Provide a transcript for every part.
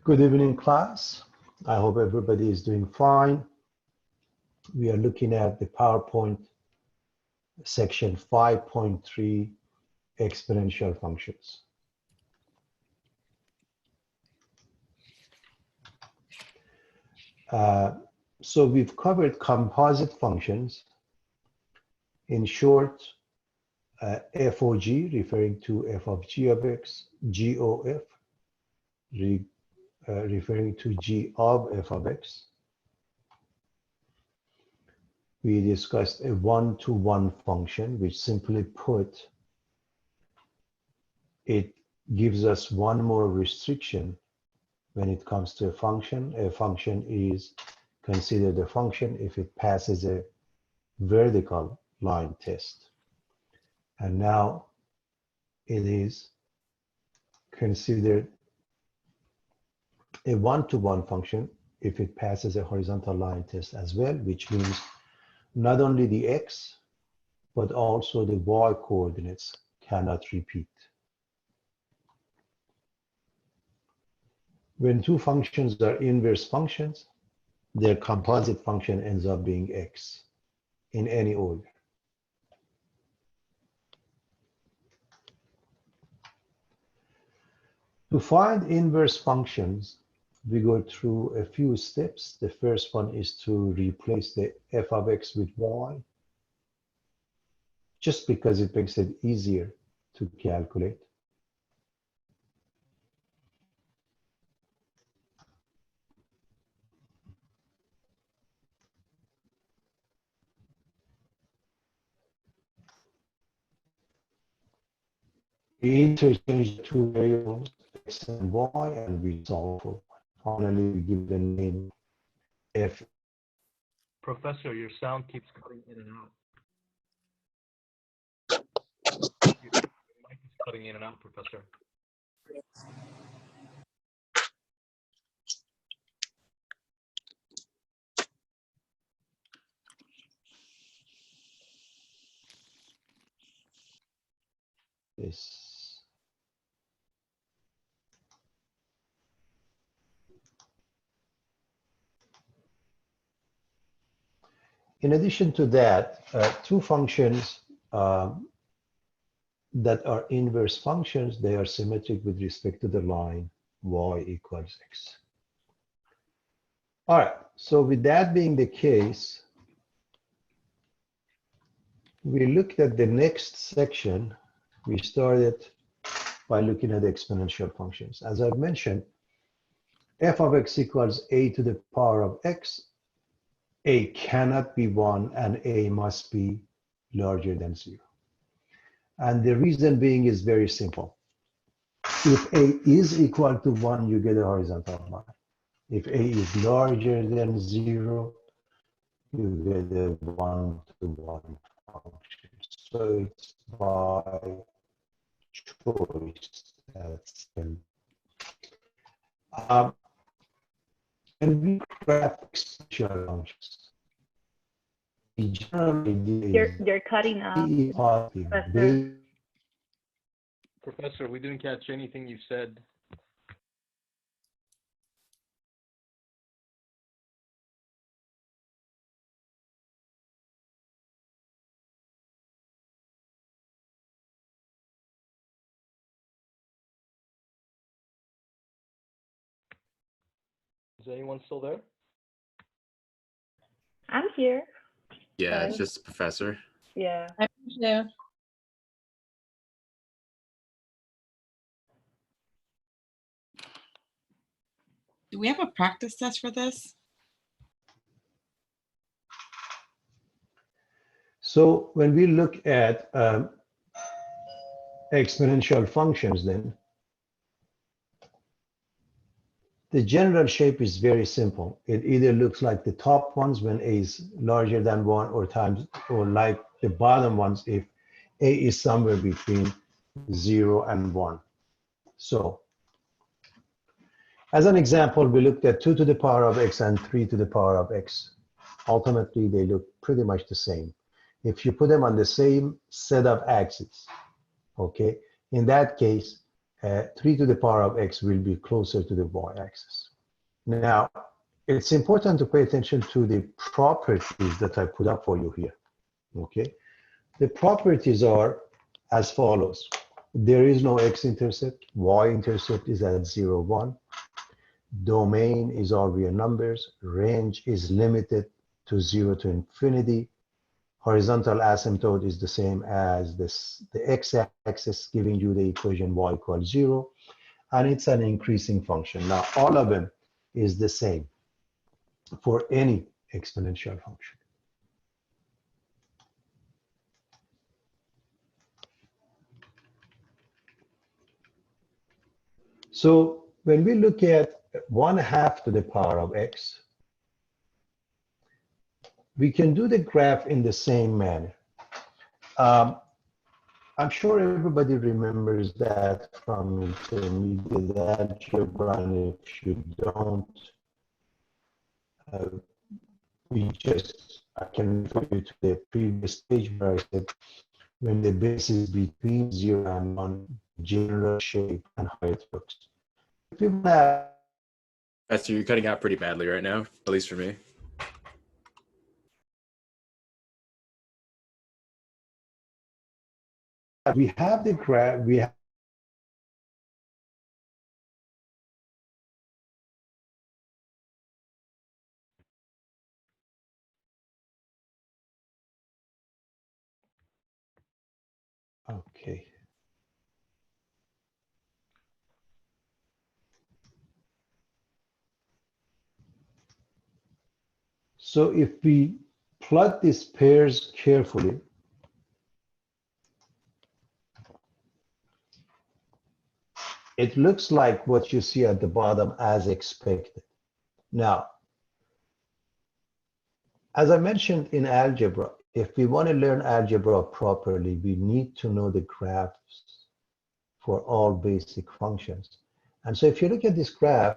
Good evening, class. I hope everybody is doing fine. We are looking at the PowerPoint section 5.3, exponential functions. So we've covered composite functions. In short, FOG, referring to f of g of x, GOF, referring to g of f of x. We discussed a one-to-one function, which simply put, it gives us one more restriction when it comes to a function. A function is considered a function if it passes a vertical line test. And now it is considered a one-to-one function if it passes a horizontal line test as well, which means not only the x, but also the y coordinates cannot repeat. When two functions are inverse functions, their composite function ends up being x in any order. To find inverse functions, we go through a few steps. The first one is to replace the f of x with y, just because it makes it easier to calculate. We interchange the two variables, x and y, and we solve for. Finally, we give the name f. Professor, your sound keeps cutting in and out. Your mic is cutting in and out, Professor. Yes. In addition to that, two functions that are inverse functions, they are symmetric with respect to the line y equals x. All right, so with that being the case, we looked at the next section. We started by looking at exponential functions. As I've mentioned, f of x equals a to the power of x. A cannot be 1 and a must be larger than 0. And the reason being is very simple. If a is equal to 1, you get a horizontal line. If a is larger than 0, you get a one-to-one function. So it's by choice. That's and we graph exponential functions. You're cutting out. Professor, we didn't catch anything you said. Is anyone still there? I'm here. Yeah, it's just the professor. Yeah. I'm here. Do we have a practice test for this? So when we look at exponential functions, then the general shape is very simple. It either looks like the top ones when a is larger than 1 or like the bottom ones if a is somewhere between 0 and 1. So as an example, we looked at 2 to the power of x and 3 to the power of x. Ultimately, they look pretty much the same. If you put them on the same set of axes, okay, in that case, 3 to the power of x will be closer to the y-axis. Now, it's important to pay attention to the properties that I put up for you here, okay? The properties are as follows. There is no x-intercept. Y-intercept is at 0, 1. Domain is all real numbers. Range is limited to 0 to infinity. Horizontal asymptote is the same as this, the x-axis, giving you the equation y equals 0. And it's an increasing function. Now, all of them is the same for any exponential function. So when we look at 1/2 to the power of x, we can do the graph in the same manner. I'm sure everybody remembers that from intermediate algebra, and if you don't, I can refer you to the previous page where I said when the base is between 0 and 1, general shape and how it looks. If you have, Esther, you're cutting out pretty badly right now, at least for me. we have the graph, we have okay. So if we plot these pairs carefully, it looks like what you see at the bottom as expected. Now, as I mentioned in algebra, if we want to learn algebra properly, we need to know the graphs for all basic functions. And so if you look at this graph,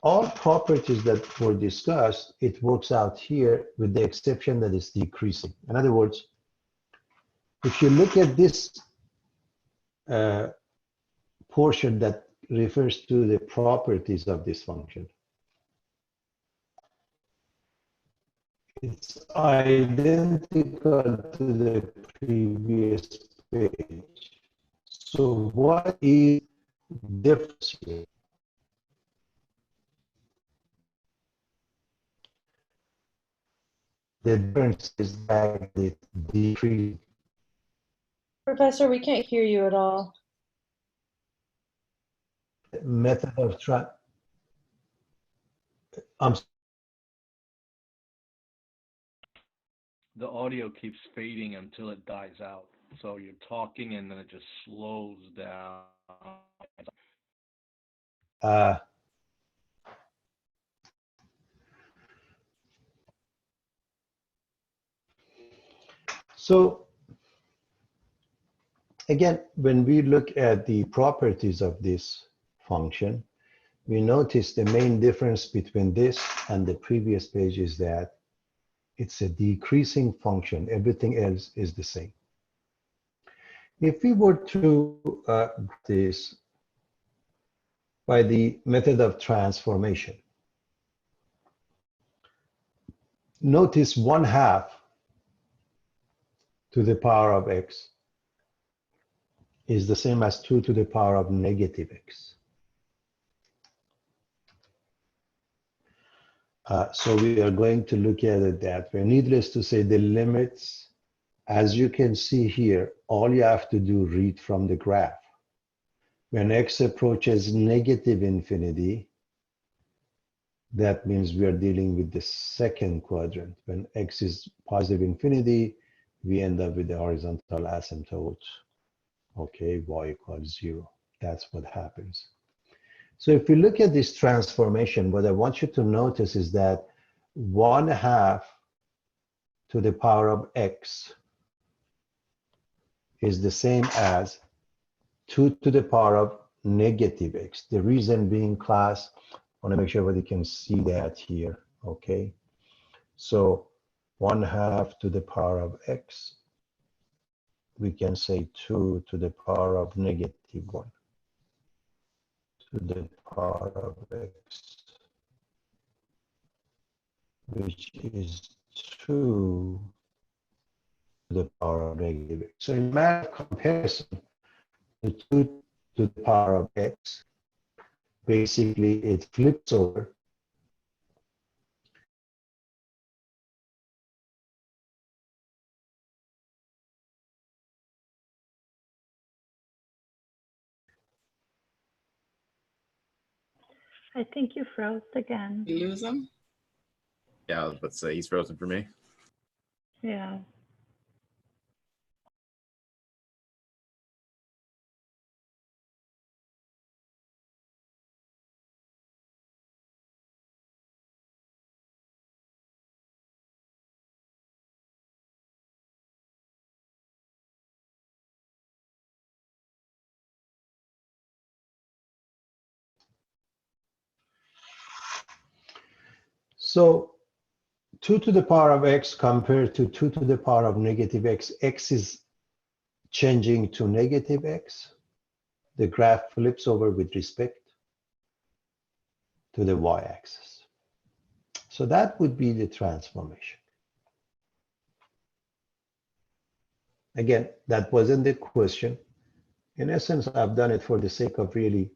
all properties that were discussed, it works out here with the exception that it's decreasing. In other words, if you look at this portion that refers to the properties of this function, it's identical to the previous page. So what is the difference here? The difference is that it decreases. Professor, we can't hear you at all. Method of The audio keeps fading until it dies out. So you're talking and then it just slows down. So again, when we look at the properties of this function, we notice the main difference between this and the previous page is that it's a decreasing function. Everything else is the same. If we were to this by the method of transformation, notice 1/2 to the power of x is the same as 2 to the power of negative x. So we are going to look at it that way. Needless to say, the limits, as you can see here, all you have to do read from the graph. When x approaches negative infinity, that means we are dealing with the second quadrant. When x is positive infinity, we end up with the horizontal asymptote. Okay, y equals 0. That's what happens. So if we look at this transformation, what I want you to notice is that 1/2 to the power of x is the same as 2 to the power of negative x. The reason being, class, I want to make sure everybody can see that here, okay? So 1/2 to the power of x, we can say 2 to the power of negative 1 to the power of x, which is 2 to the power of negative x. So in math comparison, the 2 to the power of x, basically it flips over. I think you froze again. You lose them? Yeah, I was about to say he's frozen for me. Yeah. So 2 to the power of x compared to 2 to the power of negative x, x is changing to negative x. The graph flips over with respect to the y-axis. So that would be the transformation. Again, that wasn't the question. In essence, I've done it for the sake of really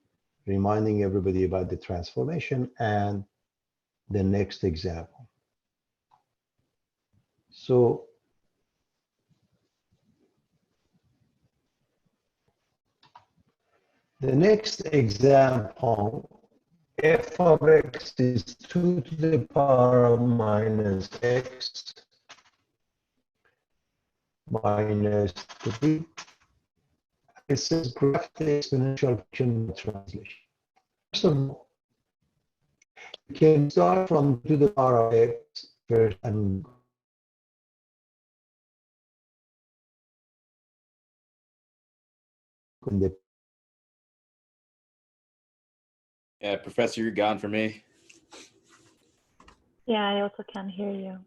reminding everybody about the transformation and the next example. So the next example, f of x is 2 to the power of minus x minus 3. It says graph the exponential function translation. First of all, you can start from 2 to the power of x first and in the Yeah, Professor, you're gone for me. Yeah, I also can't hear you.